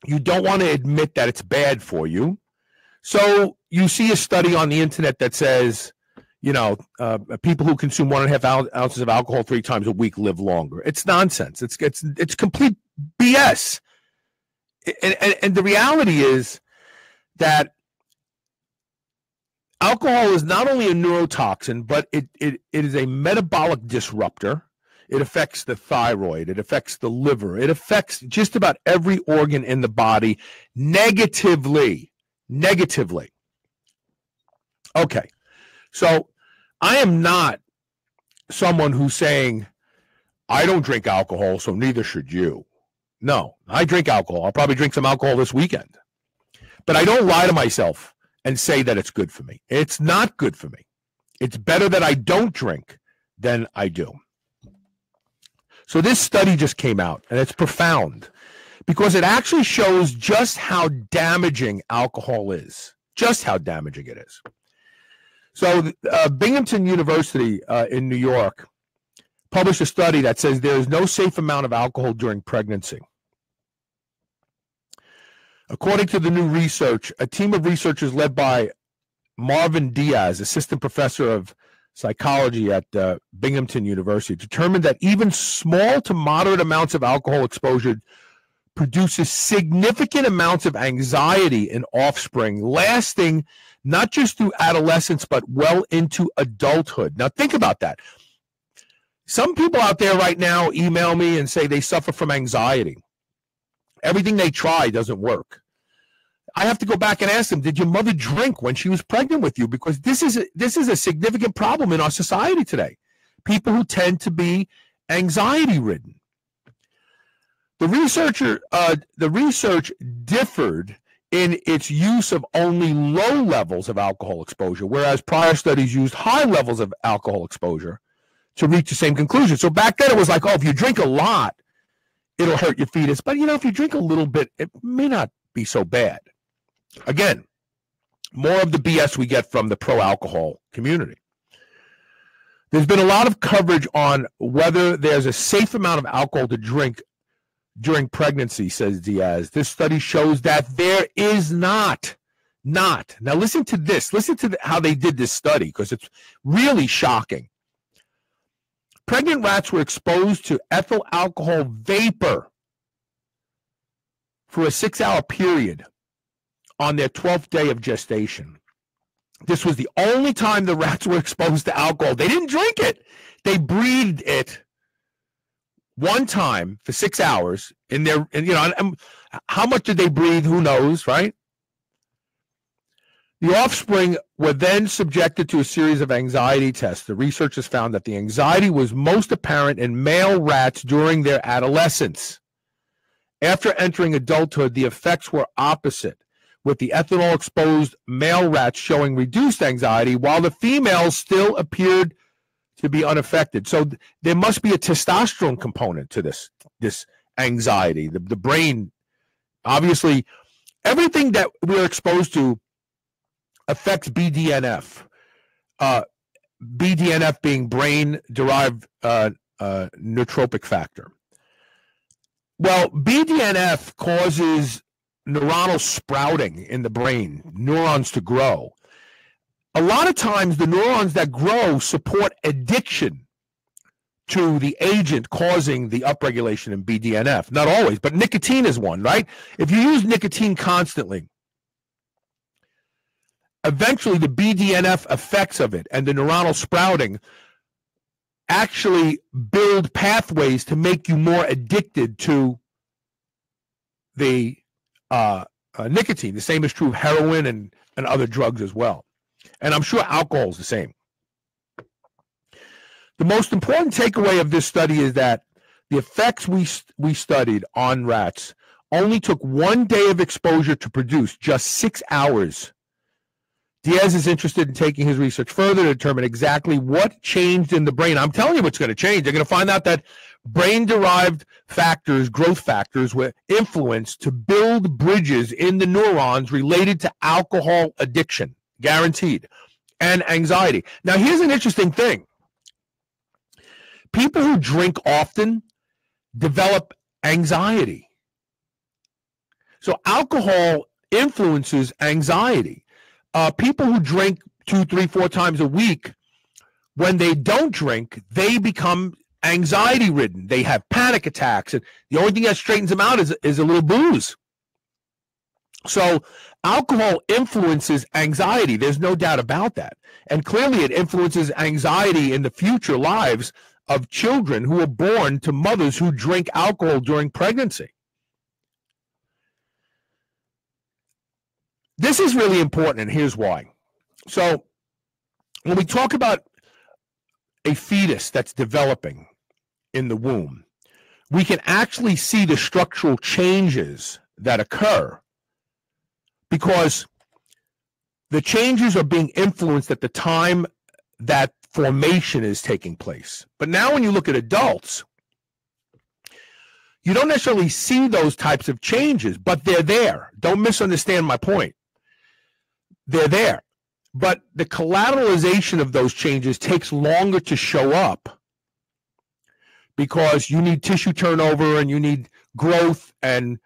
You don't want to admit that it's bad for you. So you see a study on the internet that says, people who consume 1.5 ounces of alcohol 3 times a week live longer. It's nonsense. It's complete BS. And the reality is that alcohol is not only a neurotoxin, but it is a metabolic disruptor. It affects the thyroid. It affects the liver. It affects just about every organ in the body negatively. Okay. So I am not someone who's saying, I don't drink alcohol, so neither should you. No, I drink alcohol. I'll probably drink some alcohol this weekend. But I don't lie to myself and say that it's good for me. It's not good for me. It's better that I don't drink than I do. So this study just came out, and it's profound because it actually shows just how damaging alcohol is, just how damaging it is. So Binghamton University in New York published a study that says there is no safe amount of alcohol during pregnancy. According to the new research, a team of researchers led by Marvin Diaz, assistant professor of psychology at Binghamton University, determined that even small to moderate amounts of alcohol exposure produces significant amounts of anxiety in offspring, lasting not just through adolescence, but well into adulthood. Now, think about that. Some people out there right now email me and say they suffer from anxiety. Everything they try doesn't work. I have to go back and ask them, did your mother drink when she was pregnant with you? Because this is a significant problem in our society today. People who tend to be anxiety-ridden. The research differed in its use of only low levels of alcohol exposure, whereas prior studies used high levels of alcohol exposure to reach the same conclusion. So back then it was like, oh, if you drink a lot, it'll hurt your fetus. But, if you drink a little bit, it may not be so bad. Again, more of the BS we get from the pro-alcohol community. There's been a lot of coverage on whether there's a safe amount of alcohol to drink during pregnancy, says Diaz. This study shows that there is not. Now listen to this. Listen to how they did this study, because it's really shocking. Pregnant rats were exposed to ethyl alcohol vapor for a 6-hour period on their 12th day of gestation. This was the only time the rats were exposed to alcohol. They didn't drink it. They breathed it one time for 6 hours in their, and how much did they breathe? Who knows, right? The offspring were then subjected to a series of anxiety tests. The researchers found that the anxiety was most apparent in male rats during their adolescence. After entering adulthood, the effects were opposite, with the ethanol-exposed male rats showing reduced anxiety, while the females still appeared to be unaffected. So there must be a testosterone component to this anxiety. The brain, obviously, everything that we're exposed to affects BDNF. BDNF being brain-derived neurotropic factor. Well, BDNF causes neuronal sprouting in the brain, neurons to grow. A lot of times the neurons that grow support addiction to the agent causing the upregulation in BDNF. Not always, but nicotine is one, right? If you use nicotine constantly, eventually the BDNF effects of it and the neuronal sprouting actually build pathways to make you more addicted to the nicotine. The same is true of heroin and other drugs as well. And I'm sure alcohol is the same. The most important takeaway of this study is that the effects we studied on rats only took 1 day of exposure to produce, just 6 hours. Diaz is interested in taking his research further to determine exactly what changed in the brain. I'm telling you what's going to change. They're going to find out that brain-derived factors, growth factors, were influenced to build bridges in the neurons related to alcohol addiction, guaranteed, and anxiety. Now, here's an interesting thing. People who drink often develop anxiety. So alcohol influences anxiety. People who drink 2, 3, 4 times a week, when they don't drink, they become anxiety ridden. They have panic attacks, and the only thing that straightens them out is a little booze. So alcohol influences anxiety. There's no doubt about that. And clearly it influences anxiety in the future lives of children who are born to mothers who drink alcohol during pregnancy. This is really important, and here's why. So when we talk about a fetus that's developing in the womb, we can actually see the structural changes that occur because the changes are being influenced at the time that formation is taking place. But now when you look at adults, you don't necessarily see those types of changes, but they're there. Don't misunderstand my point. They're there. But the collateralization of those changes takes longer to show up because you need tissue turnover and you need growth and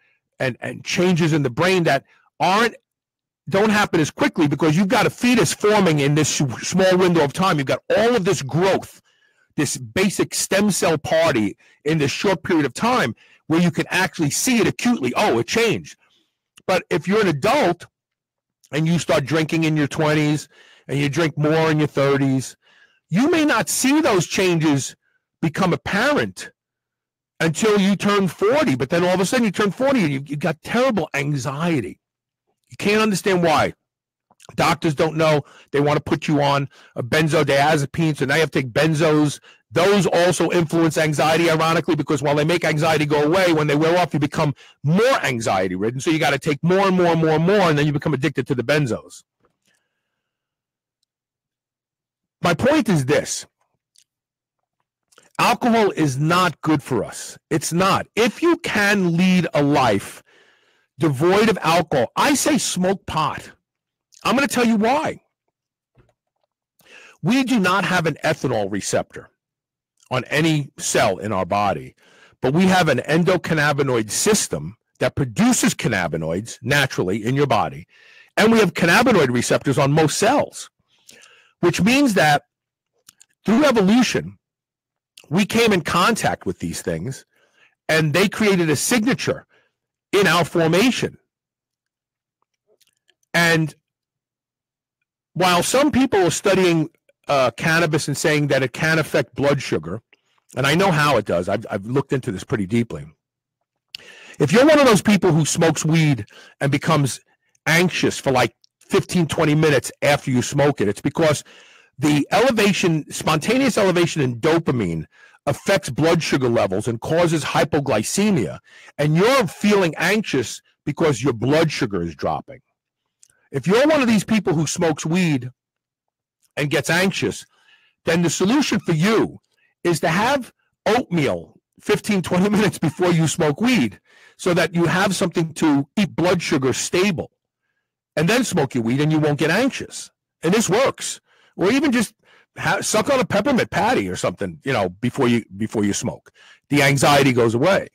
changes in the brain that don't happen as quickly because you've got a fetus forming in this small window of time. You've got all of this growth, this basic stem cell party in this short period of time where you can actually see it acutely. Oh, it changed. But if you're an adult and you start drinking in your 20s and you drink more in your 30s, you may not see those changes become apparent until you turn 40. But then all of a sudden you turn 40 and you've got terrible anxiety. You can't understand why. Doctors don't know. They want to put you on a benzodiazepine, so now you have to take benzos. Those also influence anxiety, ironically, because while they make anxiety go away, when they wear off, you become more anxiety-ridden. So you got to take more and more and more and more, and then you become addicted to the benzos. My point is this. Alcohol is not good for us. It's not. If you can lead a life devoid of alcohol, I say smoke pot. I'm going to tell you why. We do not have an ethanol receptor on any cell in our body, but we have an endocannabinoid system that produces cannabinoids naturally in your body, and we have cannabinoid receptors on most cells, which means that through evolution, we came in contact with these things, and they created a signature in our formation. And while some people are studying cannabis and saying that it can affect blood sugar, and I know how it does, I've looked into this pretty deeply. If you're one of those people who smokes weed and becomes anxious for like 15, 20 minutes after you smoke it, it's because the spontaneous elevation in dopamine affects blood sugar levels and causes hypoglycemia, and you're feeling anxious because your blood sugar is dropping. If you're one of these people who smokes weed and gets anxious, then the solution for you is to have oatmeal 15, 20 minutes before you smoke weed so that you have something to keep blood sugar stable, and then smoke your weed and you won't get anxious. And this works. Or even just suck on a peppermint patty or something, before you smoke. The anxiety goes away.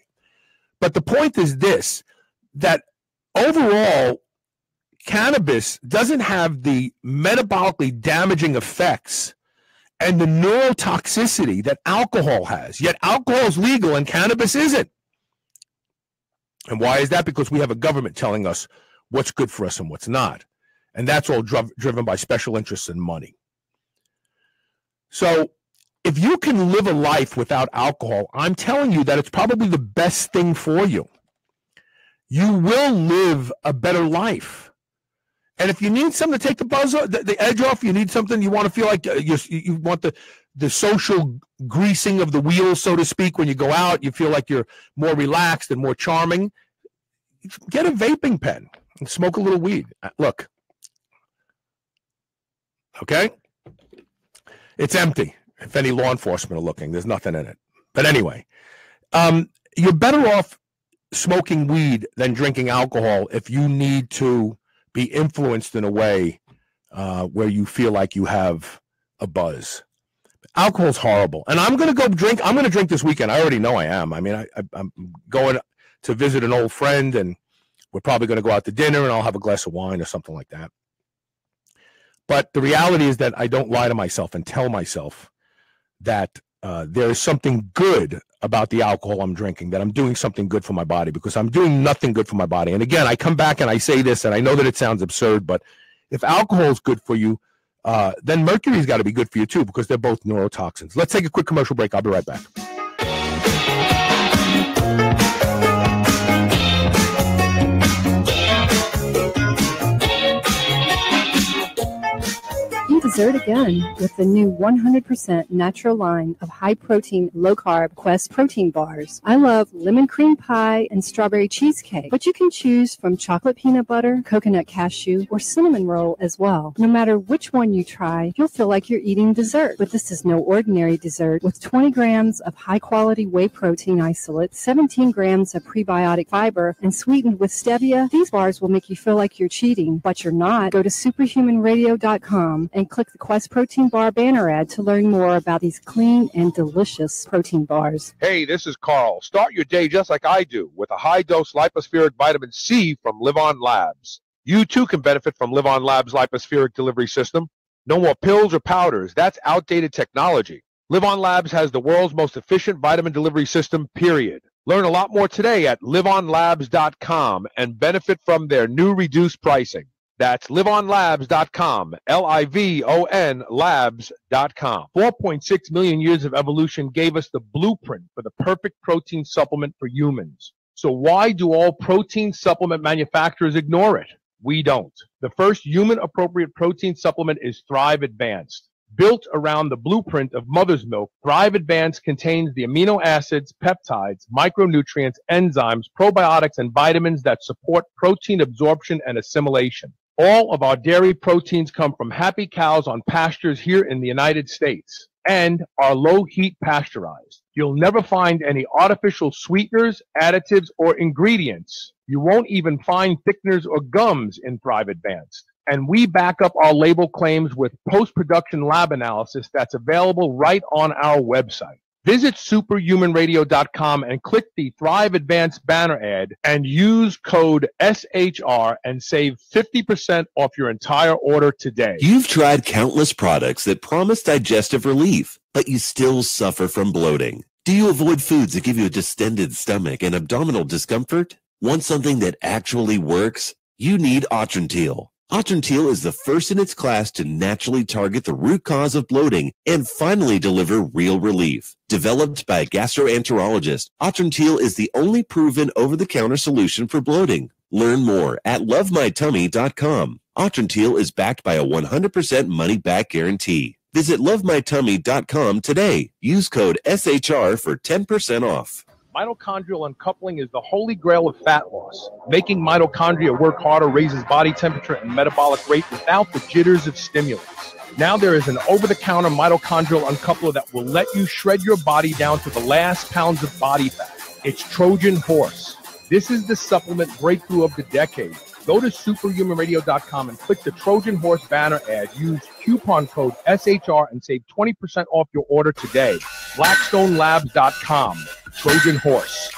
But the point is this, that overall, cannabis doesn't have the metabolically damaging effects and the neurotoxicity that alcohol has. Yet alcohol is legal and cannabis isn't. And why is that? Because we have a government telling us what's good for us and what's not. And that's all driven by special interests and money. So if you can live a life without alcohol, I'm telling you that it's probably the best thing for you. You will live a better life. And if you need something to take the edge off, you need something, you want to feel like you want the social greasing of the wheels, so to speak, when you go out, you feel like you're more relaxed and more charming, get a vaping pen and smoke a little weed. Look. Okay? It's empty. If any law enforcement are looking, there's nothing in it. But anyway, you're better off smoking weed than drinking alcohol if you need to be influenced in a way where you feel like you have a buzz. Alcohol's horrible. And I'm going to go drink. I'm going to drink this weekend. I already know I am. I mean, I'm going to visit an old friend, and we're probably going to go out to dinner and I'll have a glass of wine or something like that. But the reality is that I don't lie to myself and tell myself that there is something good about the alcohol I'm drinking, that I'm doing something good for my body, because I'm doing nothing good for my body. And again, I come back and I say this, and I know that it sounds absurd, but if alcohol is good for you, then mercury's got to be good for you too, because they're both neurotoxins. Let's take a quick commercial break. I'll be right back. Dessert again with the new 100% natural line of high-protein, low-carb Quest protein bars. I love lemon cream pie and strawberry cheesecake, but you can choose from chocolate peanut butter, coconut cashew, or cinnamon roll as well. No matter which one you try, you'll feel like you're eating dessert. But this is no ordinary dessert. With 20 grams of high-quality whey protein isolate, 17 grams of prebiotic fiber, and sweetened with stevia, these bars will make you feel like you're cheating, but you're not. Go to superhumanradio.com and click the Quest Protein Bar banner ad to learn more about these clean and delicious protein bars. Hey, this is Carl. Start your day just like I do with a high-dose lipospheric vitamin C from Live On Labs. You too can benefit from Live On Labs' lipospheric delivery system. No more pills or powders. That's outdated technology. Live On Labs has the world's most efficient vitamin delivery system, period. Learn a lot more today at liveonlabs.com and benefit from their new reduced pricing. That's liveonlabs.com, Livon labs.com. 4.6 million years of evolution gave us the blueprint for the perfect protein supplement for humans. So why do all protein supplement manufacturers ignore it? We don't. The first human-appropriate protein supplement is Thrive Advanced. Built around the blueprint of mother's milk, Thrive Advanced contains the amino acids, peptides, micronutrients, enzymes, probiotics, and vitamins that support protein absorption and assimilation. All of our dairy proteins come from happy cows on pastures here in the United States and are low-heat pasteurized. You'll never find any artificial sweeteners, additives, or ingredients. You won't even find thickeners or gums in Thrive Advanced. And we back up our label claims with post-production lab analysis that's available right on our website. Visit superhumanradio.com and click the Thrive Advanced banner ad and use code SHR and save 50% off your entire order today. You've tried countless products that promise digestive relief, but you still suffer from bloating. Do you avoid foods that give you a distended stomach and abdominal discomfort? Want something that actually works? You need Atrantil. Atrantil is the first in its class to naturally target the root cause of bloating and finally deliver real relief. Developed by a gastroenterologist, Atrantil is the only proven over-the-counter solution for bloating. Learn more at lovemytummy.com. Atrantil is backed by a 100% money-back guarantee. Visit lovemytummy.com today. Use code SHR for 10% off. Mitochondrial uncoupling is the holy grail of fat loss. Making mitochondria work harder raises body temperature and metabolic rate without the jitters of stimulants. Now there is an over-the-counter mitochondrial uncoupler that will let you shred your body down to the last pounds of body fat. It's Trojan Horse. This is the supplement breakthrough of the decade. Go to superhumanradio.com and click the Trojan Horse banner ad. Use coupon code SHR and save 20% off your order today. BlackstoneLabs.com. Trojan Horse.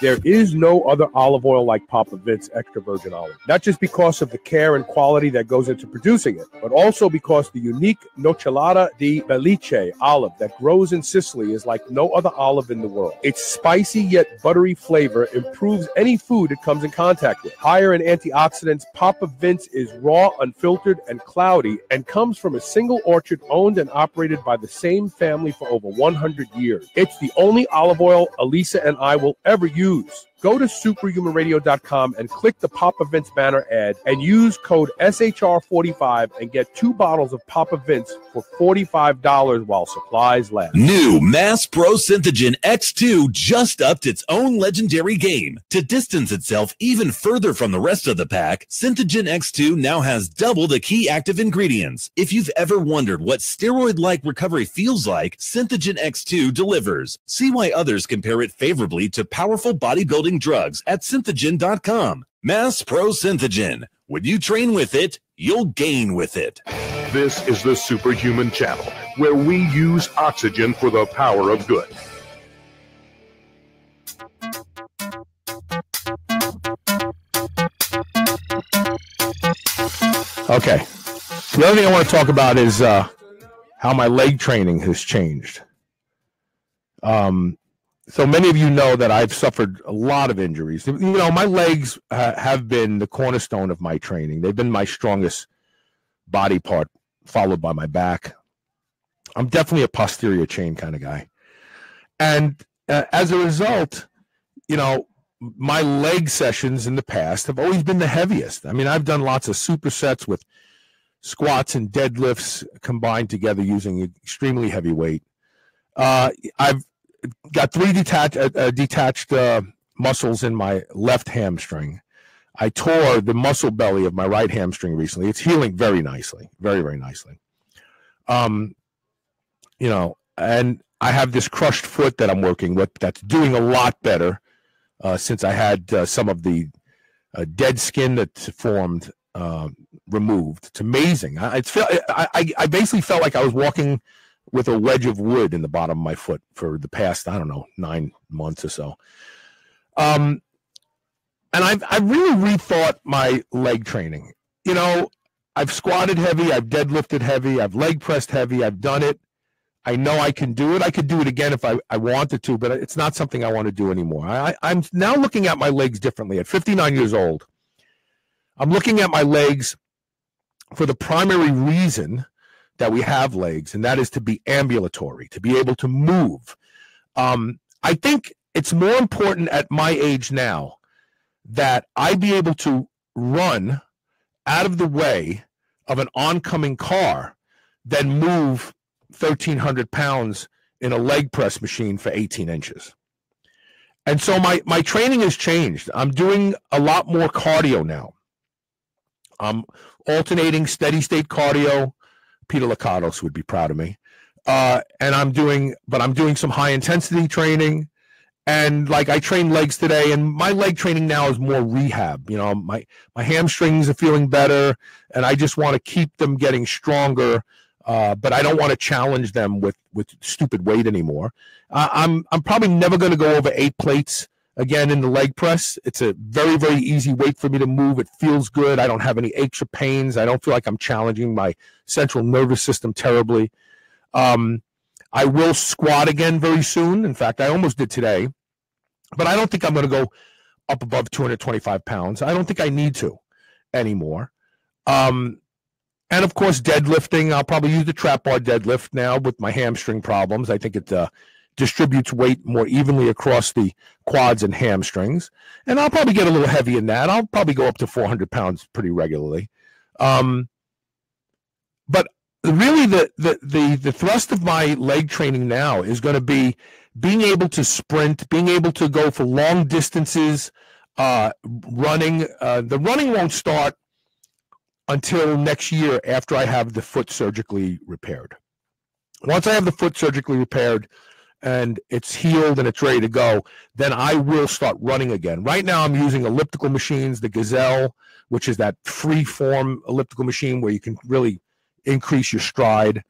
There is no other olive oil like Papa Vince extra virgin olive. Not just because of the care and quality that goes into producing it, but also because the unique Nocellara di Belice olive that grows in Sicily is like no other olive in the world. Its spicy yet buttery flavor improves any food it comes in contact with. Higher in antioxidants, Papa Vince is raw, unfiltered, and cloudy, and comes from a single orchard owned and operated by the same family for over 100 years. It's the only olive oil Elisa and I will ever use. Go to superhumanradio.com and click the Papa Vince banner ad and use code SHR45 and get 2 bottles of Papa Vince for $45 while supplies last. New Mass Pro Synthogen X2 just upped its own legendary game. To distance itself even further from the rest of the pack, Synthogen X2 now has double the key active ingredients. If you've ever wondered what steroid-like recovery feels like, Synthogen X2 delivers. See why others compare it favorably to powerful bodybuilding drugs at synthogen.com. Mass Pro Synthogen. When you train with it, you'll gain with it. This is the Superhuman Channel, where we use oxygen for the power of good. Okay. The other thing I want to talk about is how my leg training has changed. So many of you know that I've suffered a lot of injuries. You know, my legs have been the cornerstone of my training. They've been my strongest body part, followed by my back. I'm definitely a posterior chain kind of guy. And as a result, you know, my leg sessions in the past have always been the heaviest. I mean, I've done lots of supersets with squats and deadlifts combined together using extremely heavy weight. I've got 3 detached muscles in my left hamstring. I tore the muscle belly of my right hamstring recently. It's healing very nicely, very, very nicely. You know, and I have this crushed foot that I'm working with that's doing a lot better since I had some of the dead skin that's formed removed. It's amazing. I basically felt like I was walking with a wedge of wood in the bottom of my foot for the past, I don't know, 9 months or so. And I've really rethought my leg training. You know, I've squatted heavy, I've deadlifted heavy, I've leg pressed heavy, I've done it. I know I can do it. I could do it again if I wanted to, but it's not something I want to do anymore. I'm now looking at my legs differently. At 59 years old, I'm looking at my legs for the primary reason that we have legs, and that is to be ambulatory, to be able to move. I think it's more important at my age now that I be able to run out of the way of an oncoming car than move 1,300 pounds in a leg press machine for 18 inches. And so my training has changed. I'm doing a lot more cardio now. I'm alternating steady state cardio. Peter Lakatos would be proud of me. And I'm doing some high intensity training. And like I trained legs today, and my leg training now is more rehab. You know, my hamstrings are feeling better, and I just want to keep them getting stronger. But I don't want to challenge them with stupid weight anymore. I'm probably never going to go over 8 plates again in the leg press. It's a very, very easy weight for me to move. It feels good. I don't have any aches or pains. I don't feel like I'm challenging my central nervous system terribly. I will squat again very soon. In fact, I almost did today. But I don't think I'm going to go up above 225 pounds. I don't think I need to anymore. And of course, deadlifting. I'll probably use the trap bar deadlift now with my hamstring problems. I think it distributes weight more evenly across the quads and hamstrings. And I'll probably get a little heavy in that. I'll probably go up to 400 pounds pretty regularly. But really, the thrust of my leg training now is going to be being able to sprint, being able to go for long distances, running. The running won't start until next year after I have the foot surgically repaired. Once I have the foot surgically repaired and it's healed and it's ready to go, then I will start running again. Right now I'm using elliptical machines, the Gazelle, which is that free form elliptical machine where you can really increase your stride.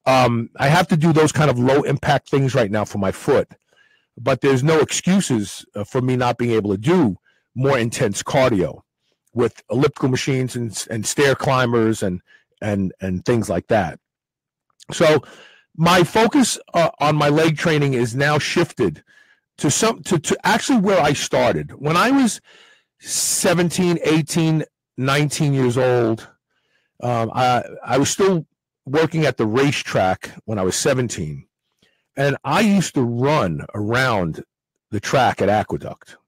I have to do those kind of low impact things right now for my foot, but there's no excuses for me not being able to do more intense cardio with elliptical machines and stair climbers and things like that. So my focus on my leg training is now shifted to actually where I started. When I was 17, 18, 19 years old, I was still working at the racetrack when I was 17. And I used to run around the track at Aqueduct,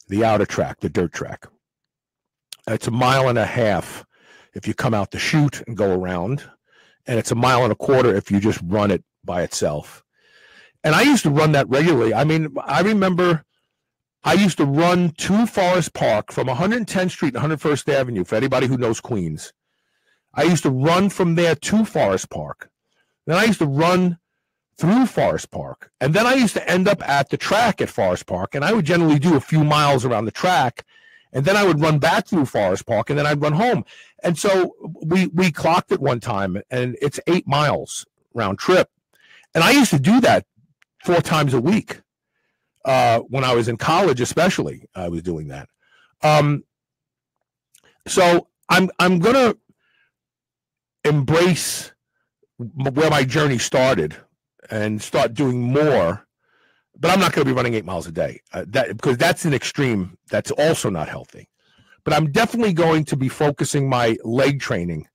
the outer track, the dirt track. It's 1.5 miles if you come out the chute and go around, and it's 1.25 miles if you just run it by itself. And I used to run that regularly. I mean, I remember I used to run to Forest Park from 110th Street and 101st Avenue, for anybody who knows Queens. I used to run from there to Forest Park. Then I used to run through Forest Park. And then I used to end up at the track at Forest Park, and I would generally do a few miles around the track. And then I would run back through Forest Park, and then I'd run home. And so we clocked it one time, and it's 8 miles round trip. And I used to do that 4 times a week. When I was in college, especially, I was doing that. So I'm going to embrace where my journey started and start doing more. But I'm not going to be running 8 miles a day because that's an extreme. That's also not healthy. But I'm definitely going to be focusing my leg training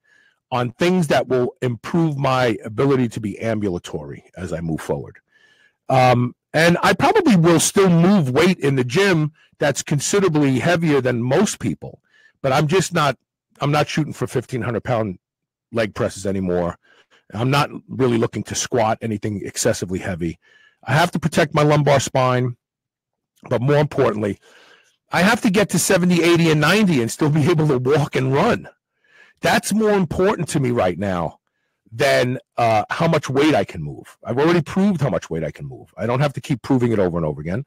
on things that will improve my ability to be ambulatory as I move forward. And I probably will still move weight in the gym that's considerably heavier than most people. But I'm not shooting for 1,500-pound leg presses anymore. I'm not really looking to squat anything excessively heavy. I have to protect my lumbar spine, but more importantly, I have to get to 70, 80, and 90 and still be able to walk and run. That's more important to me right now than how much weight I can move. I've already proved how much weight I can move. I don't have to keep proving it over and over again.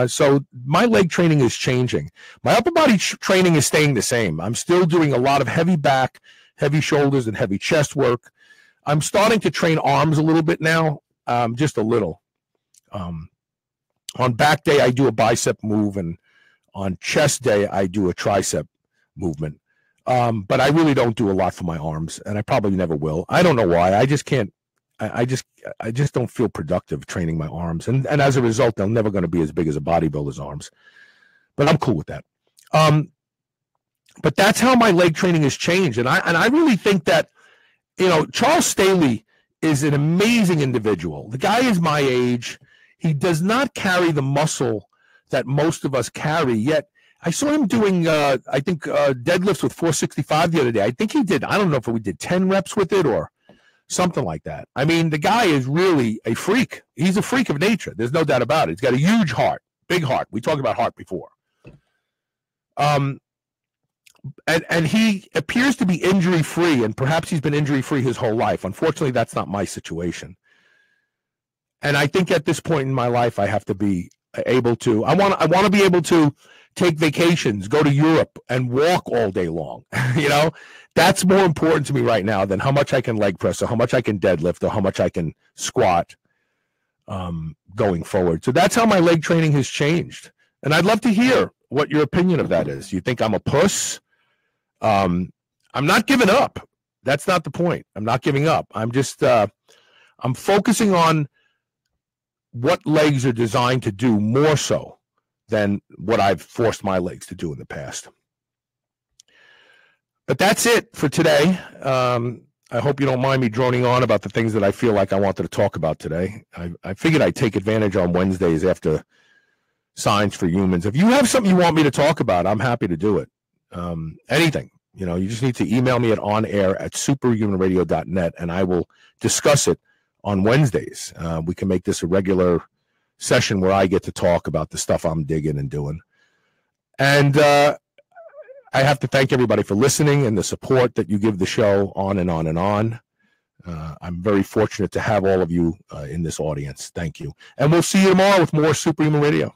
So my leg training is changing. My upper body training is staying the same. I'm still doing a lot of heavy back, heavy shoulders, and heavy chest work. I'm starting to train arms a little bit now, just a little. On back day, I do a bicep move, and on chest day, I do a tricep movement. But I really don't do a lot for my arms, and I probably never will. I don't know why. I just can't. I just don't feel productive training my arms, and as a result, they're never going to be as big as a bodybuilder's arms. But I'm cool with that. But that's how my leg training has changed, and I really think that, Charles Staley is an amazing individual. The guy is my age. He does not carry the muscle that most of us carry, yet I saw him doing, I think, deadlifts with 465 the other day. I think he did, I don't know if we did 10 reps with it or something like that. I mean, the guy is really a freak. He's a freak of nature. There's no doubt about it. He's got a huge heart, big heart. We talked about heart before. And he appears to be injury-free, and perhaps he's been injury-free his whole life. Unfortunately, that's not my situation. And I think at this point in my life, I have to be able to, I want to be able to take vacations, go to Europe, and walk all day long. That's more important to me right now than how much I can leg press or how much I can deadlift or how much I can squat going forward. So that's how my leg training has changed. And I'd love to hear what your opinion of that is. You think I'm a puss? I'm not giving up. That's not the point. I'm not giving up. I'm just, I'm focusing on what legs are designed to do more so than what I've forced my legs to do in the past. But that's it for today. I hope you don't mind me droning on about the things that I feel like I wanted to talk about today. I figured I'd take advantage on Wednesdays after Science for Humans. If you have something you want me to talk about, I'm happy to do it. Anything. You just need to email me at onair@superhumanradio.net, and I will discuss it on Wednesdays. We can make this a regular session where I get to talk about the stuff I'm digging and doing. And I have to thank everybody for listening and the support that you give the show on and on and on. I'm very fortunate to have all of you in this audience. Thank you. And we'll see you tomorrow with more Superhuman Radio.